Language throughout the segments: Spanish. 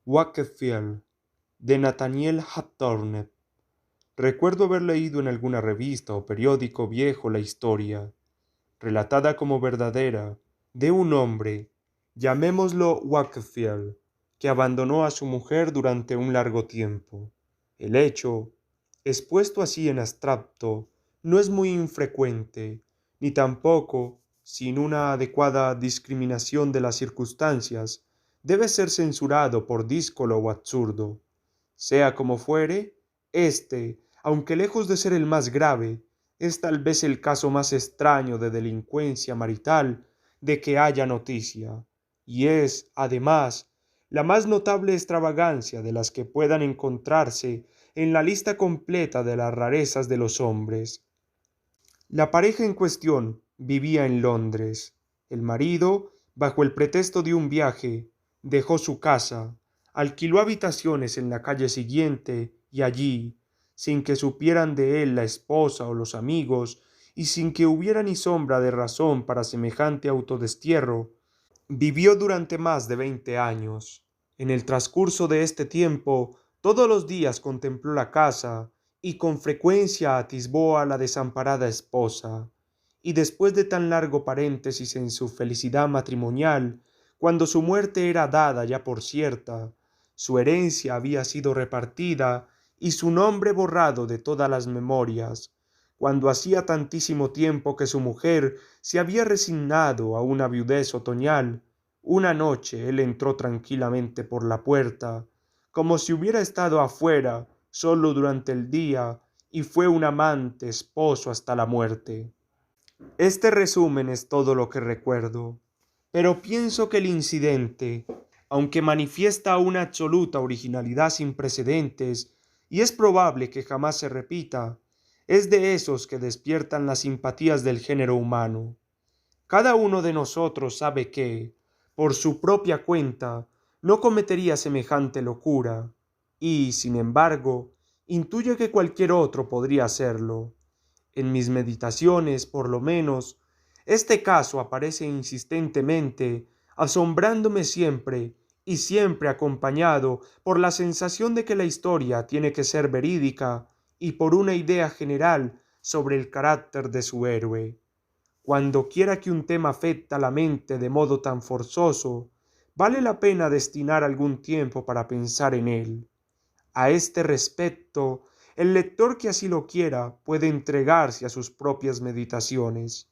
Wakefield, de Nathaniel Hawthorne. Recuerdo haber leído en alguna revista o periódico viejo la historia, relatada como verdadera, de un hombre, llamémoslo Wakefield, que abandonó a su mujer durante un largo tiempo. El hecho, expuesto así en abstracto, no es muy infrecuente, ni tampoco, sin una adecuada discriminación de las circunstancias, debe ser censurado por díscolo o absurdo. Sea como fuere, aunque lejos de ser el más grave, es tal vez el caso más extraño de delincuencia marital de que haya noticia, y es, además, la más notable extravagancia de las que puedan encontrarse en la lista completa de las rarezas de los hombres. La pareja en cuestión vivía en Londres. El marido, bajo el pretexto de un viaje, dejó su casa, alquiló habitaciones en la calle siguiente y allí, sin que supieran de él la esposa o los amigos, y sin que hubiera ni sombra de razón para semejante autodestierro, vivió durante más de 20 años. En el transcurso de este tiempo, todos los días contempló la casa y con frecuencia atisbó a la desamparada esposa. Y después de tan largo paréntesis en su felicidad matrimonial, cuando su muerte era dada ya por cierta, su herencia había sido repartida y su nombre borrado de todas las memorias, cuando hacía tantísimo tiempo que su mujer se había resignado a una viudez otoñal, una noche él entró tranquilamente por la puerta, como si hubiera estado afuera solo durante el día, y fue un amante esposo hasta la muerte. Este resumen es todo lo que recuerdo, pero pienso que el incidente, aunque manifiesta una absoluta originalidad sin precedentes, y es probable que jamás se repita, es de esos que despiertan las simpatías del género humano. Cada uno de nosotros sabe que, por su propia cuenta, no cometería semejante locura, y, sin embargo, intuye que cualquier otro podría hacerlo. En mis meditaciones, por lo menos, este caso aparece insistentemente, asombrándome siempre y siempre acompañado por la sensación de que la historia tiene que ser verídica y por una idea general sobre el carácter de su héroe. Cuando quiera que un tema afecta la mente de modo tan forzoso, vale la pena destinar algún tiempo para pensar en él. A este respecto, el lector que así lo quiera puede entregarse a sus propias meditaciones.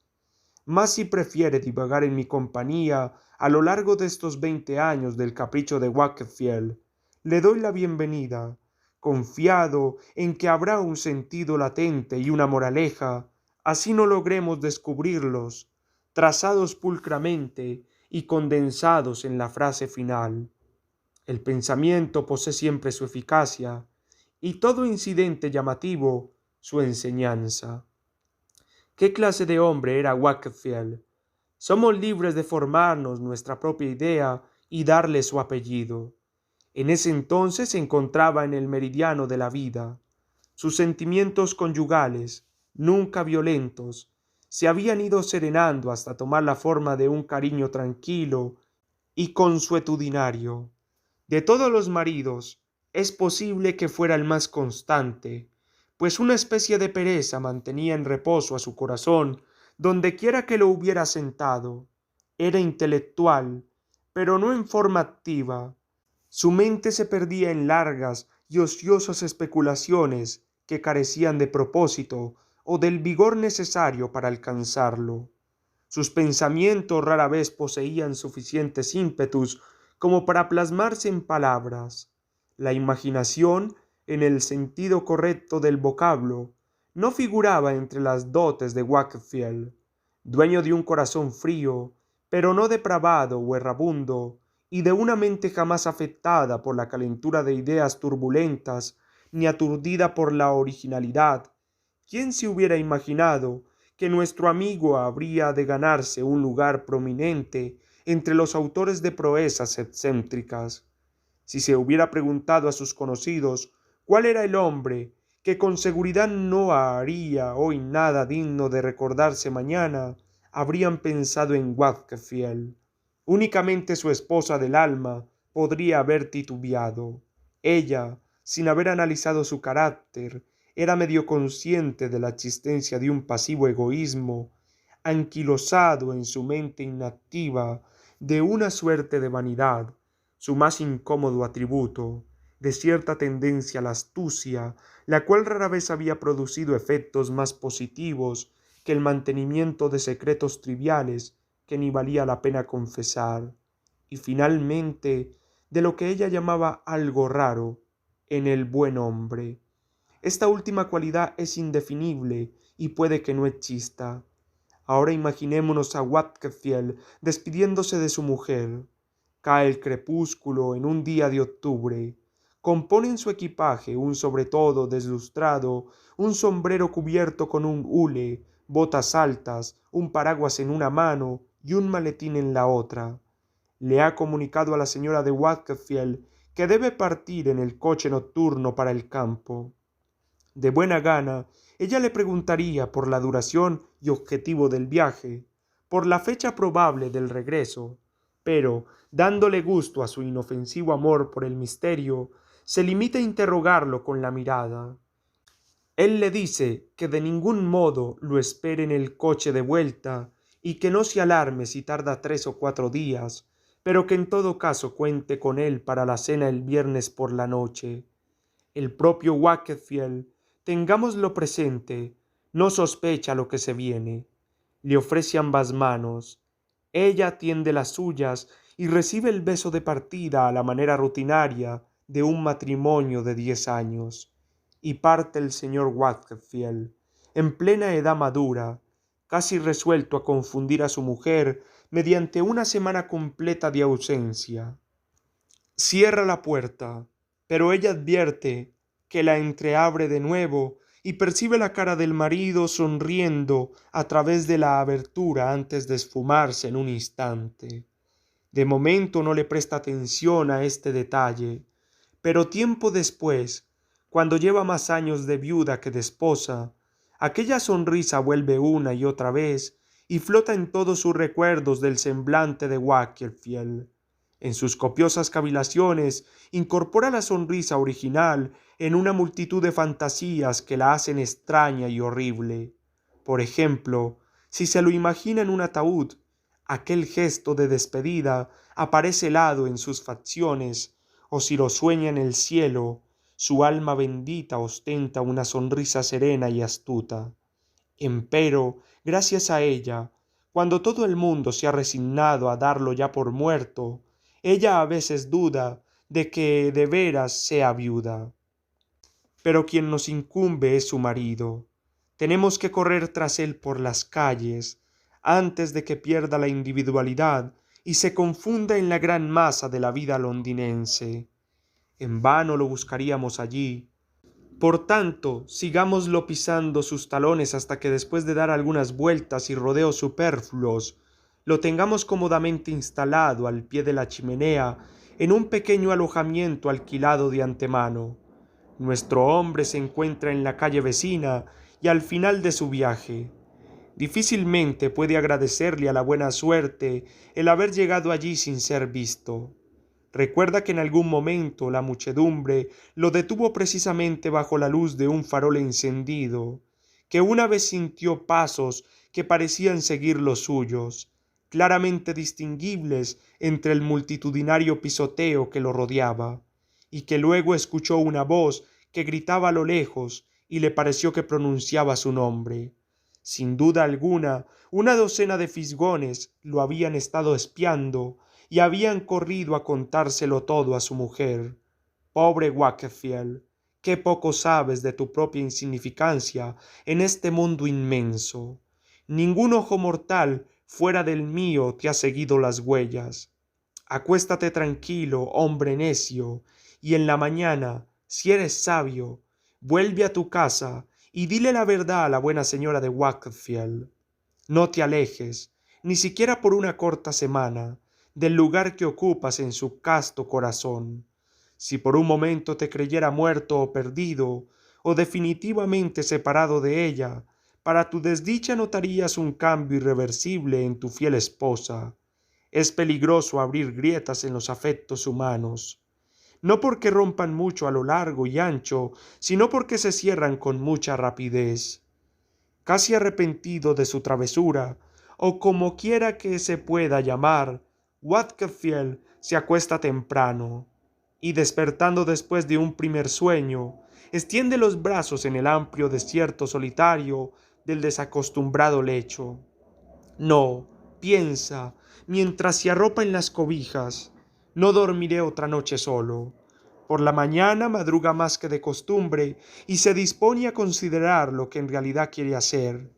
Mas si prefiere divagar en mi compañía a lo largo de estos 20 años del capricho de Wakefield, le doy la bienvenida, confiado en que habrá un sentido latente y una moraleja, así no logremos descubrirlos, trazados pulcramente y condensados en la frase final. El pensamiento posee siempre su eficacia y todo incidente llamativo su enseñanza. ¿Qué clase de hombre era Wakefield? Somos libres de formarnos nuestra propia idea y darle su apellido. En ese entonces se encontraba en el meridiano de la vida. Sus sentimientos conyugales, nunca violentos, se habían ido serenando hasta tomar la forma de un cariño tranquilo y consuetudinario. De todos los maridos, es posible que fuera el más constante, pues una especie de pereza mantenía en reposo a su corazón donde quiera que lo hubiera sentado. Era intelectual, pero no en forma activa. Su mente se perdía en largas y ociosas especulaciones que carecían de propósito o del vigor necesario para alcanzarlo. Sus pensamientos rara vez poseían suficientes ímpetus como para plasmarse en palabras. La imaginación, en el sentido correcto del vocablo, no figuraba entre las dotes de Wakefield. Dueño de un corazón frío, pero no depravado o errabundo, y de una mente jamás afectada por la calentura de ideas turbulentas, ni aturdida por la originalidad. ¿Quién se hubiera imaginado que nuestro amigo habría de ganarse un lugar prominente entre los autores de proezas excéntricas? Si se hubiera preguntado a sus conocidos cuál era el hombre que con seguridad no haría hoy nada digno de recordarse mañana, habrían pensado en Wakefield. Únicamente su esposa del alma podría haber titubeado. Ella, sin haber analizado su carácter, era medio consciente de la existencia de un pasivo egoísmo, anquilosado en su mente inactiva, de una suerte de vanidad, su más incómodo atributo, de cierta tendencia a la astucia, la cual rara vez había producido efectos más positivos que el mantenimiento de secretos triviales que ni valía la pena confesar, y finalmente de lo que ella llamaba algo raro en el buen hombre. Esta última cualidad es indefinible y puede que no exista. Ahora imaginémonos a Wakefield despidiéndose de su mujer. Cae el crepúsculo en un día de octubre. Compone en su equipaje un sobretodo deslustrado, un sombrero cubierto con un hule, botas altas, un paraguas en una mano y un maletín en la otra. Le ha comunicado a la señora de Wakefield que debe partir en el coche nocturno para el campo. De buena gana, ella le preguntaría por la duración y objetivo del viaje, por la fecha probable del regreso, pero, dándole gusto a su inofensivo amor por el misterio, se limita a interrogarlo con la mirada. Él le dice que de ningún modo lo espere en el coche de vuelta y que no se alarme si tarda 3 o 4 días, pero que en todo caso cuente con él para la cena el viernes por la noche. El propio Wakefield, tengámoslo presente, no sospecha lo que se viene. Le ofrece ambas manos. Ella tiende las suyas y recibe el beso de partida a la manera rutinaria de un matrimonio de 10 años. Y parte el señor Wakefield, en plena edad madura, casi resuelto a confundir a su mujer mediante una semana completa de ausencia. Cierra la puerta, pero ella advierte que la entreabre de nuevo y percibe la cara del marido sonriendo a través de la abertura antes de esfumarse en un instante. De momento no le presta atención a este detalle, pero tiempo después, cuando lleva más años de viuda que de esposa, aquella sonrisa vuelve una y otra vez y flota en todos sus recuerdos del semblante de Wakefield. En sus copiosas cavilaciones incorpora la sonrisa original en una multitud de fantasías que la hacen extraña y horrible. Por ejemplo, si se lo imagina en un ataúd, aquel gesto de despedida aparece helado en sus facciones, o si lo sueña en el cielo, su alma bendita ostenta una sonrisa serena y astuta. Empero, gracias a ella, cuando todo el mundo se ha resignado a darlo ya por muerto, ella a veces duda de que de veras sea viuda. Pero quien nos incumbe es su marido. Tenemos que correr tras él por las calles, antes de que pierda la individualidad y se confunda en la gran masa de la vida londinense. En vano lo buscaríamos allí. Por tanto, sigámoslo pisando sus talones hasta que después de dar algunas vueltas y rodeos superfluos, lo tengamos cómodamente instalado al pie de la chimenea en un pequeño alojamiento alquilado de antemano. Nuestro hombre se encuentra en la calle vecina y al final de su viaje. Difícilmente puede agradecerle a la buena suerte el haber llegado allí sin ser visto. Recuerda que en algún momento la muchedumbre lo detuvo precisamente bajo la luz de un farol encendido, que una vez sintió pasos que parecían seguir los suyos, claramente distinguibles entre el multitudinario pisoteo que lo rodeaba, y que luego escuchó una voz que gritaba a lo lejos y le pareció que pronunciaba su nombre. Sin duda alguna, una docena de fisgones lo habían estado espiando y habían corrido a contárselo todo a su mujer. Pobre Wakefield, qué poco sabes de tu propia insignificancia en este mundo inmenso. Ningún ojo mortal fuera del mío te ha seguido las huellas. Acuéstate tranquilo, hombre necio, y en la mañana, si eres sabio, vuelve a tu casa y dile la verdad a la buena señora de Wakefield. No te alejes, ni siquiera por una corta semana, del lugar que ocupas en su casto corazón. Si por un momento te creyera muerto o perdido, o definitivamente separado de ella, para tu desdicha notarías un cambio irreversible en tu fiel esposa. Es peligroso abrir grietas en los afectos humanos, no porque rompan mucho a lo largo y ancho, sino porque se cierran con mucha rapidez. Casi arrepentido de su travesura, o como quiera que se pueda llamar, Wakefield se acuesta temprano, y despertando después de un primer sueño, extiende los brazos en el amplio desierto solitario del desacostumbrado lecho. No, piensa, mientras se arropa en las cobijas, no dormiré otra noche solo. Por la mañana madruga más que de costumbre y se dispone a considerar lo que en realidad quiere hacer.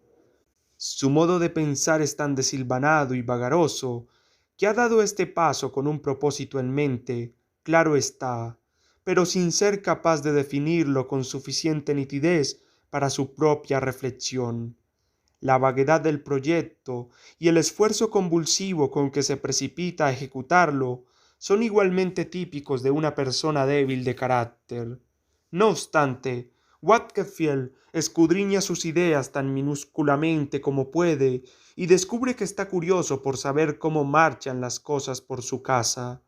Su modo de pensar es tan desilvanado y vagaroso que ha dado este paso con un propósito en mente, claro está, pero sin ser capaz de definirlo con suficiente nitidez para su propia reflexión. La vaguedad del proyecto y el esfuerzo convulsivo con que se precipita a ejecutarlo son igualmente típicos de una persona débil de carácter. No obstante, Wakefield escudriña sus ideas tan minúsculamente como puede y descubre que está curioso por saber cómo marchan las cosas por su casa.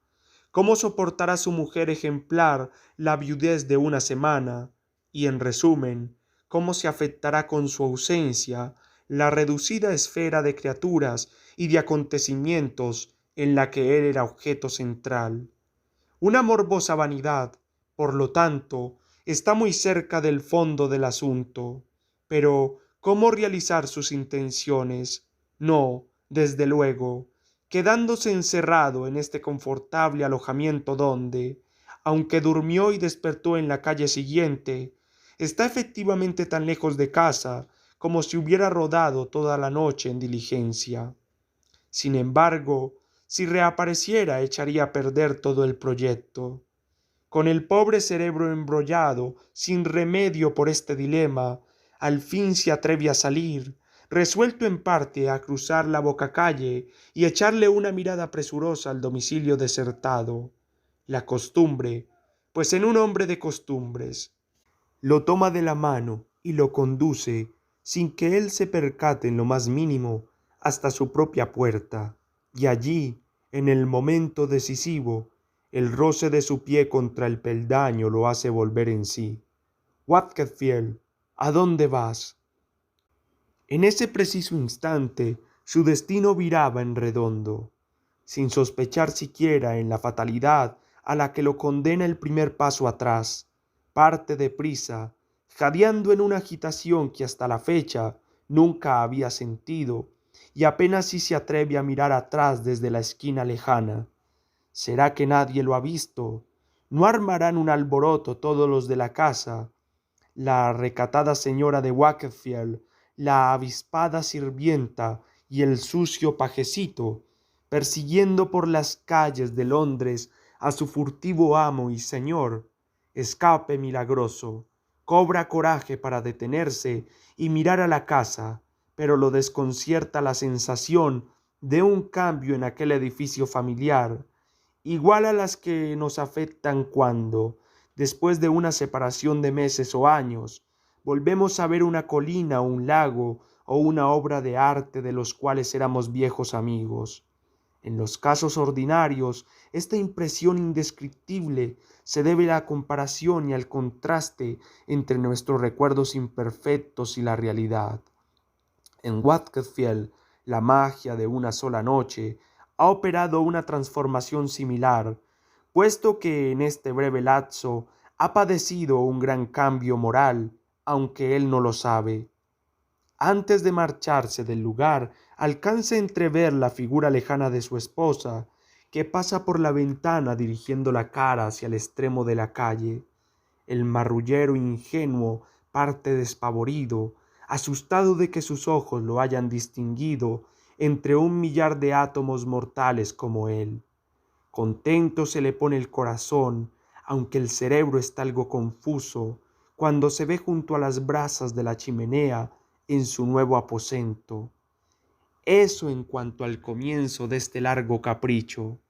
¿Cómo soportará su mujer ejemplar la viudez de una semana? Y en resumen, ¿cómo se afectará con su ausencia la reducida esfera de criaturas y de acontecimientos en la que él era objeto central? Una morbosa vanidad, por lo tanto, está muy cerca del fondo del asunto. Pero, ¿cómo realizar sus intenciones? No, desde luego, quedándose encerrado en este confortable alojamiento donde, aunque durmió y despertó en la calle siguiente, está efectivamente tan lejos de casa como si hubiera rodado toda la noche en diligencia. Sin embargo, si reapareciera echaría a perder todo el proyecto. Con el pobre cerebro embrollado, sin remedio por este dilema, al fin se atreve a salir, resuelto en parte a cruzar la bocacalle y echarle una mirada presurosa al domicilio desertado. La costumbre, pues en un hombre de costumbres, lo toma de la mano y lo conduce, sin que él se percate en lo más mínimo, hasta su propia puerta, y allí, en el momento decisivo, el roce de su pie contra el peldaño lo hace volver en sí. Wakefield, ¿a dónde vas? En ese preciso instante, su destino viraba en redondo, sin sospechar siquiera en la fatalidad a la que lo condena el primer paso atrás. Parte deprisa, jadeando en una agitación que hasta la fecha nunca había sentido, y apenas si se atreve a mirar atrás desde la esquina lejana. ¿Será que nadie lo ha visto? ¿No armarán un alboroto todos los de la casa? La recatada señora de Wakefield, la avispada sirvienta y el sucio pajecito, persiguiendo por las calles de Londres a su furtivo amo y señor. Escape milagroso. Cobra coraje para detenerse y mirar a la casa, pero lo desconcierta la sensación de un cambio en aquel edificio familiar, igual a las que nos afectan cuando, después de una separación de meses o años, volvemos a ver una colina o un lago o una obra de arte de los cuales éramos viejos amigos. En los casos ordinarios, esta impresión indescriptible se debe a la comparación y al contraste entre nuestros recuerdos imperfectos y la realidad. En Wakefield, la magia de una sola noche ha operado una transformación similar, puesto que en este breve lapso ha padecido un gran cambio moral, aunque él no lo sabe. Antes de marcharse del lugar, alcanza a entrever la figura lejana de su esposa, que pasa por la ventana dirigiendo la cara hacia el extremo de la calle. El marrullero ingenuo parte despavorido, asustado de que sus ojos lo hayan distinguido entre un millar de átomos mortales como él. Contento se le pone el corazón, aunque el cerebro está algo confuso, cuando se ve junto a las brasas de la chimenea en su nuevo aposento. Eso en cuanto al comienzo de este largo capricho.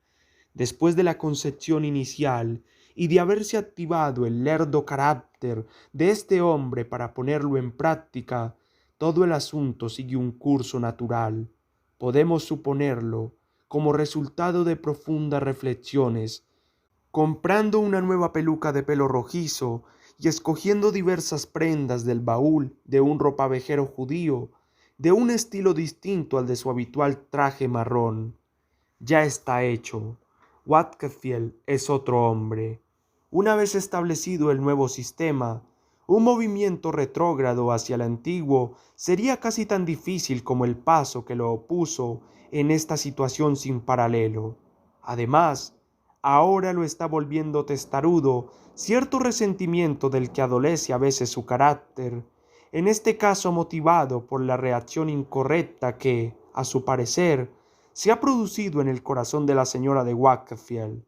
Después de la concepción inicial y de haberse activado el lerdo carácter de este hombre para ponerlo en práctica, todo el asunto sigue un curso natural. Podemos suponerlo, como resultado de profundas reflexiones, comprando una nueva peluca de pelo rojizo y escogiendo diversas prendas del baúl de un ropavejero judío, de un estilo distinto al de su habitual traje marrón. Ya está hecho. Wakefield es otro hombre. Una vez establecido el nuevo sistema, un movimiento retrógrado hacia el antiguo sería casi tan difícil como el paso que lo opuso en esta situación sin paralelo. Además, ahora lo está volviendo testarudo cierto resentimiento del que adolece a veces su carácter, en este caso motivado por la reacción incorrecta que, a su parecer, se ha producido en el corazón de la señora de Wakefield.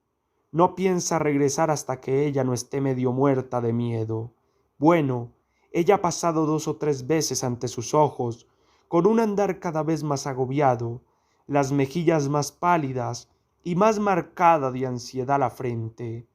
No piensa regresar hasta que ella no esté medio muerta de miedo. Bueno, ella ha pasado 2 o 3 veces ante sus ojos, con un andar cada vez más agobiado, las mejillas más pálidas y más marcada de ansiedad la frente.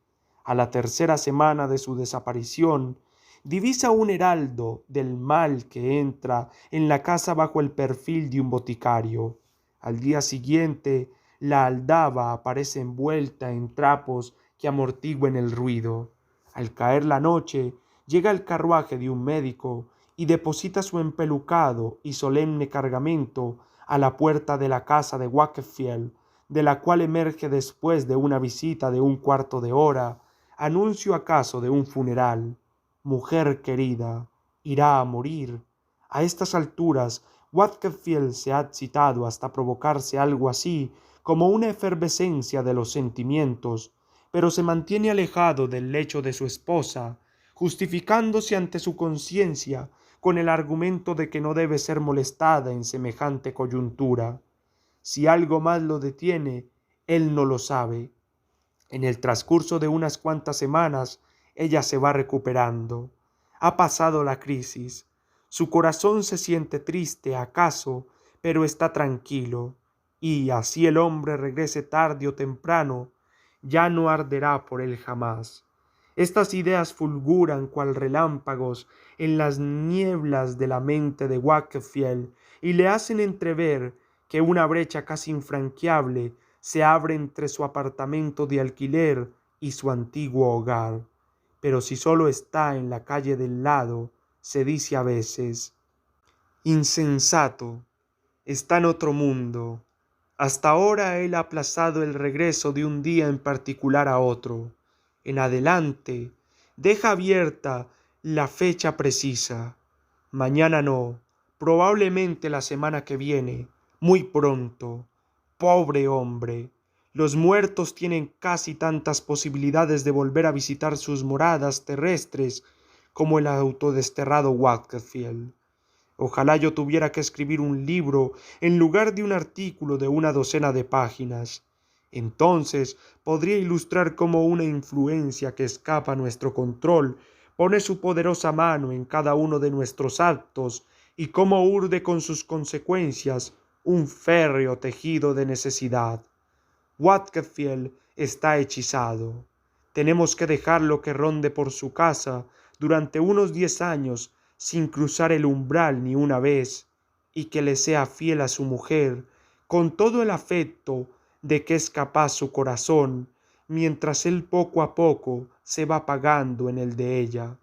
A la tercera semana de su desaparición, divisa un heraldo del mal que entra en la casa bajo el perfil de un boticario. Al día siguiente, la aldaba aparece envuelta en trapos que amortigüen el ruido. Al caer la noche, llega el carruaje de un médico y deposita su empelucado y solemne cargamento a la puerta de la casa de Wakefield, de la cual emerge después de una visita de un cuarto de hora, anuncio acaso de un funeral. Mujer querida, irá a morir. A estas alturas, Wakefield se ha excitado hasta provocarse algo así como una efervescencia de los sentimientos, pero se mantiene alejado del lecho de su esposa, justificándose ante su conciencia con el argumento de que no debe ser molestada en semejante coyuntura. Si algo más lo detiene, él no lo sabe. En el transcurso de unas cuantas semanas, ella se va recuperando. Ha pasado la crisis. Su corazón se siente triste, acaso, pero está tranquilo. Y así el hombre regrese tarde o temprano, ya no arderá por él jamás. Estas ideas fulguran cual relámpagos en las nieblas de la mente de Wakefield y le hacen entrever que una brecha casi infranqueable se abre entre su apartamento de alquiler y su antiguo hogar. Pero si solo está en la calle del lado, se dice a veces, insensato, está en otro mundo. Hasta ahora él ha aplazado el regreso de un día en particular a otro. En adelante, deja abierta la fecha precisa. Mañana no, probablemente la semana que viene, muy pronto. Pobre hombre. Los muertos tienen casi tantas posibilidades de volver a visitar sus moradas terrestres como el autodesterrado Wakefield. Ojalá yo tuviera que escribir un libro en lugar de un artículo de una docena de páginas. Entonces podría ilustrar cómo una influencia que escapa a nuestro control pone su poderosa mano en cada uno de nuestros actos y cómo urde con sus consecuencias un férreo tejido de necesidad. Wakefield está hechizado. Tenemos que dejarlo que ronde por su casa durante unos 10 años sin cruzar el umbral ni una vez, y que le sea fiel a su mujer con todo el afecto de que es capaz su corazón, mientras él poco a poco se va apagando en el de ella.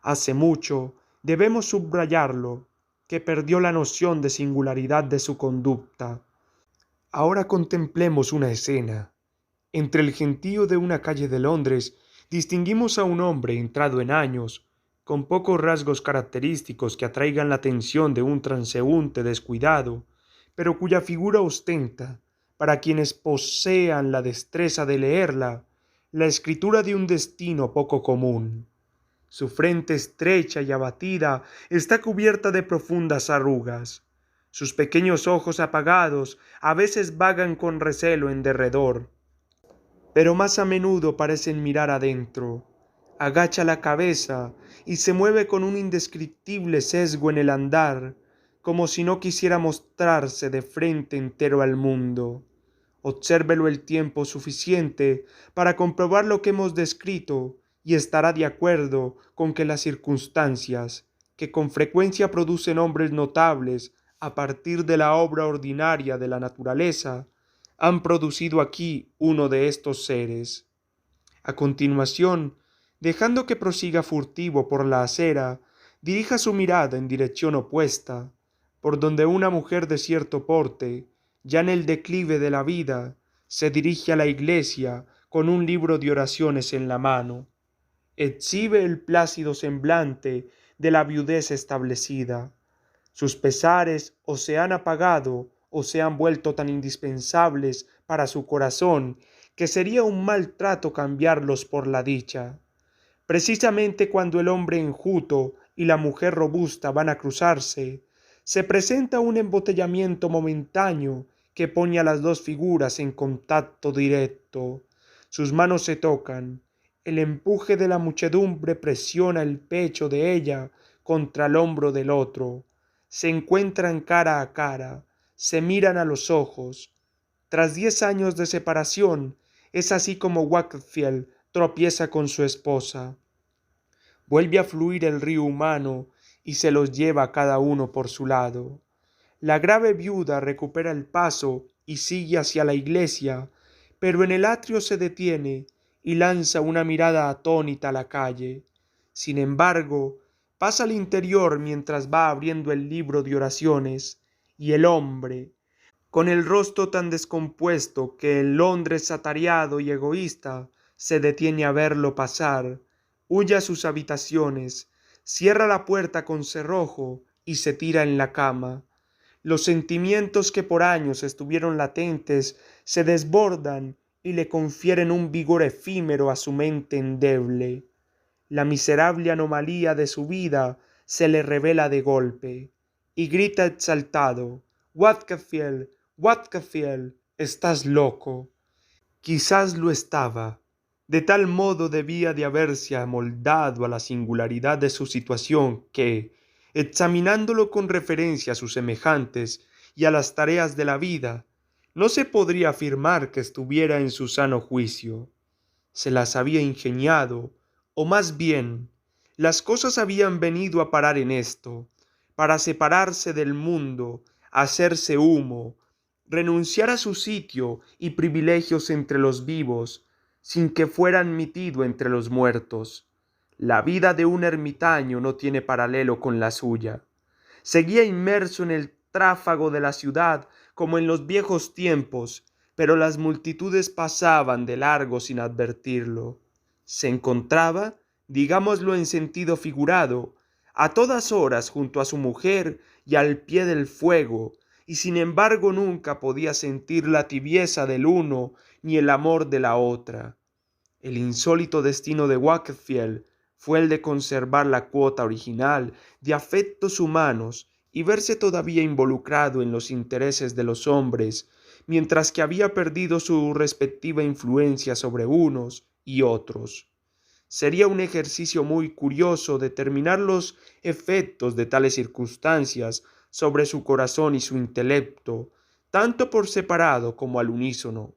Hace mucho, debemos subrayarlo, que perdió la noción de singularidad de su conducta. Ahora contemplemos una escena. Entre el gentío de una calle de Londres distinguimos a un hombre entrado en años, con pocos rasgos característicos que atraigan la atención de un transeúnte descuidado, pero cuya figura ostenta, para quienes posean la destreza de leerla, la escritura de un destino poco común. Su frente estrecha y abatida está cubierta de profundas arrugas. Sus pequeños ojos apagados a veces vagan con recelo en derredor, pero más a menudo parecen mirar adentro. Agacha la cabeza y se mueve con un indescriptible sesgo en el andar, como si no quisiera mostrarse de frente entero al mundo. Obsérvelo el tiempo suficiente para comprobar lo que hemos descrito y estará de acuerdo con que las circunstancias, que con frecuencia producen hombres notables a partir de la obra ordinaria de la naturaleza, han producido aquí uno de estos seres. A continuación, dejando que prosiga furtivo por la acera, dirija su mirada en dirección opuesta, por donde una mujer de cierto porte, ya en el declive de la vida, se dirige a la iglesia con un libro de oraciones en la mano. Exhibe el plácido semblante de la viudez establecida. Sus pesares o se han apagado o se han vuelto tan indispensables para su corazón que sería un mal trato cambiarlos por la dicha. Precisamente cuando el hombre enjuto y la mujer robusta van a cruzarse, se presenta un embotellamiento momentáneo que pone a las dos figuras en contacto directo. Sus manos se tocan, el empuje de la muchedumbre presiona el pecho de ella contra el hombro del otro, se encuentran cara a cara, se miran a los ojos. Tras 10 años de separación, es así como Wakefield tropieza con su esposa. Vuelve a fluir el río humano y se los lleva cada uno por su lado. La grave viuda recupera el paso y sigue hacia la iglesia, pero en el atrio se detiene y lanza una mirada atónita a la calle. Sin embargo, pasa al interior mientras va abriendo el libro de oraciones, y el hombre, con el rostro tan descompuesto que en Londres atareado y egoísta se detiene a verlo pasar, huye a sus habitaciones, cierra la puerta con cerrojo y se tira en la cama. Los sentimientos que por años estuvieron latentes se desbordan y le confieren un vigor efímero a su mente endeble. La miserable anomalía de su vida se le revela de golpe, y grita exaltado: «Wakefield, Wakefield, estás loco». Quizás lo estaba. De tal modo debía de haberse amoldado a la singularidad de su situación que, examinándolo con referencia a sus semejantes y a las tareas de la vida, no se podría afirmar que estuviera en su sano juicio. Se las había ingeniado, o más bien, las cosas habían venido a parar en esto, para separarse del mundo, hacerse humo, renunciar a su sitio y privilegios entre los vivos, sin que fuera admitido entre los muertos. La vida de un ermitaño no tiene paralelo con la suya. Seguía inmerso en el tráfago de la ciudad como en los viejos tiempos, pero las multitudes pasaban de largo sin advertirlo. Se encontraba, digámoslo en sentido figurado, a todas horas junto a su mujer y al pie del fuego, y sin embargo nunca podía sentir la tibieza del uno ni el amor de la otra. El insólito destino de Wakefield fue el de conservar la cuota original de afectos humanos y verse todavía involucrado en los intereses de los hombres, mientras que había perdido su respectiva influencia sobre unos y otros. Sería un ejercicio muy curioso determinar los efectos de tales circunstancias sobre su corazón y su intelecto, tanto por separado como al unísono.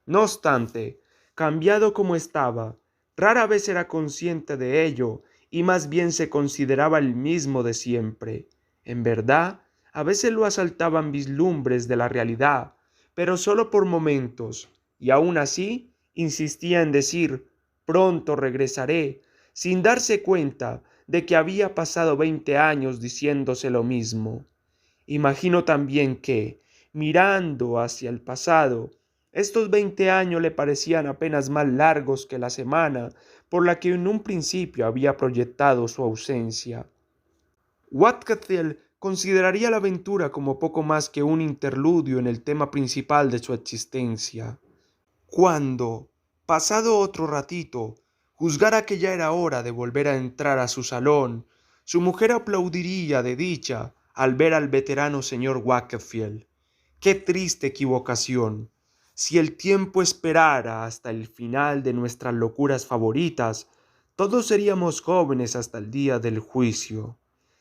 No obstante, cambiado como estaba, rara vez era consciente de ello y más bien se consideraba el mismo de siempre. En verdad, a veces lo asaltaban vislumbres de la realidad, pero solo por momentos, y aun así insistía en decir: «Pronto regresaré», sin darse cuenta de que había pasado 20 años diciéndose lo mismo. Imagino también que, mirando hacia el pasado, estos 20 años le parecían apenas más largos que la semana por la que en un principio había proyectado su ausencia. Wakefield consideraría la aventura como poco más que un interludio en el tema principal de su existencia. Cuando, pasado otro ratito, juzgara que ya era hora de volver a entrar a su salón, su mujer aplaudiría de dicha al ver al veterano señor Wakefield. ¡Qué triste equivocación! Si el tiempo esperara hasta el final de nuestras locuras favoritas, todos seríamos jóvenes hasta el día del juicio.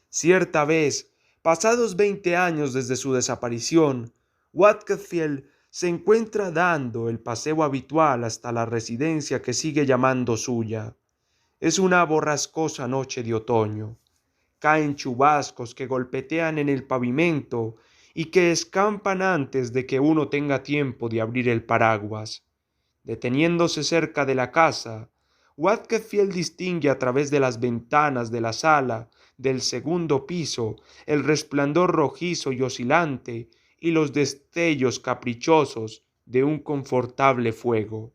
Cierta vez, pasados 20 años desde su desaparición, Wakefield se encuentra dando el paseo habitual hasta la residencia que sigue llamando suya. Es una borrascosa noche de otoño. Caen chubascos que golpetean en el pavimento y que escampan antes de que uno tenga tiempo de abrir el paraguas. Deteniéndose cerca de la casa, Wakefield distingue a través de las ventanas de la sala del segundo piso el resplandor rojizo y oscilante y los destellos caprichosos de un confortable fuego.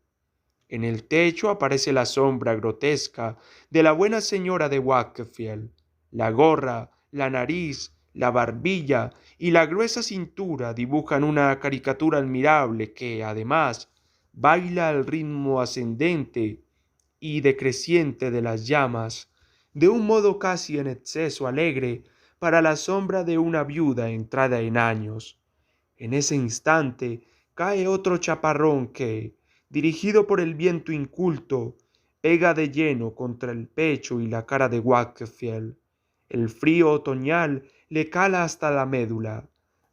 En el techo aparece la sombra grotesca de la buena señora de Wakefield. La gorra, la nariz, la barbilla y la gruesa cintura dibujan una caricatura admirable que, además, baila al ritmo ascendente y decreciente de las llamas, de un modo casi en exceso alegre para la sombra de una viuda entrada en años. En ese instante cae otro chaparrón que, dirigido por el viento inculto, pega de lleno contra el pecho y la cara de Wakefield. El frío otoñal le cala hasta la médula.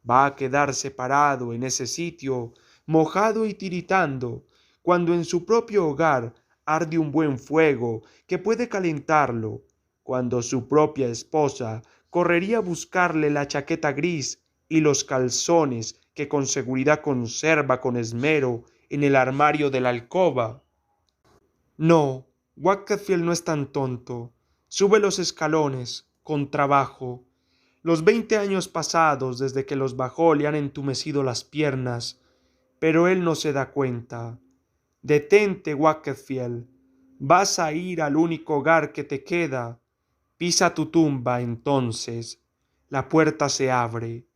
Va a quedarse parado en ese sitio, mojado y tiritando, cuando en su propio hogar arde un buen fuego que puede calentarlo, cuando su propia esposa correría a buscarle la chaqueta gris y los calzones que con seguridad conserva con esmero en el armario de la alcoba. No, Wakefield no es tan tonto. Sube los escalones, con trabajo. Los 20 años pasados desde que los bajó le han entumecido las piernas, pero él no se da cuenta. Detente, Wakefield. Vas a ir al único hogar que te queda. Pisa tu tumba entonces. La puerta se abre.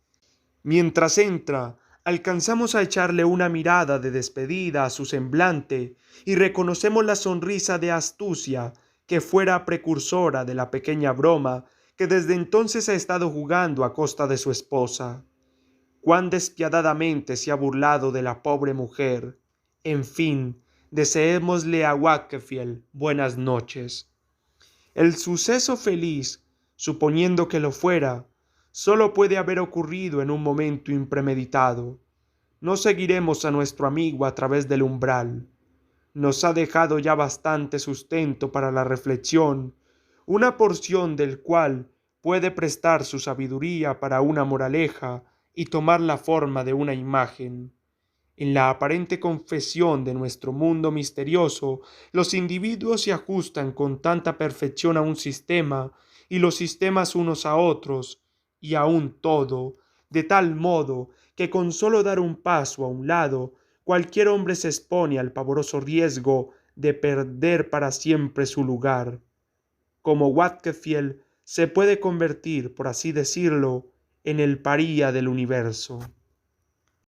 Mientras entra, alcanzamos a echarle una mirada de despedida a su semblante y reconocemos la sonrisa de astucia que fuera precursora de la pequeña broma que desde entonces ha estado jugando a costa de su esposa. Cuán despiadadamente se ha burlado de la pobre mujer. En fin, deseémosle a Wakefield buenas noches. El suceso feliz, suponiendo que lo fuera, solo puede haber ocurrido en un momento impremeditado. No seguiremos a nuestro amigo a través del umbral. Nos ha dejado ya bastante sustento para la reflexión, una porción del cual puede prestar su sabiduría para una moraleja y tomar la forma de una imagen. En la aparente confesión de nuestro mundo misterioso, los individuos se ajustan con tanta perfección a un sistema y los sistemas unos a otros y a un todo, de tal modo que con solo dar un paso a un lado, cualquier hombre se expone al pavoroso riesgo de perder para siempre su lugar. Como Wakefield se puede convertir, por así decirlo, en el paría del universo.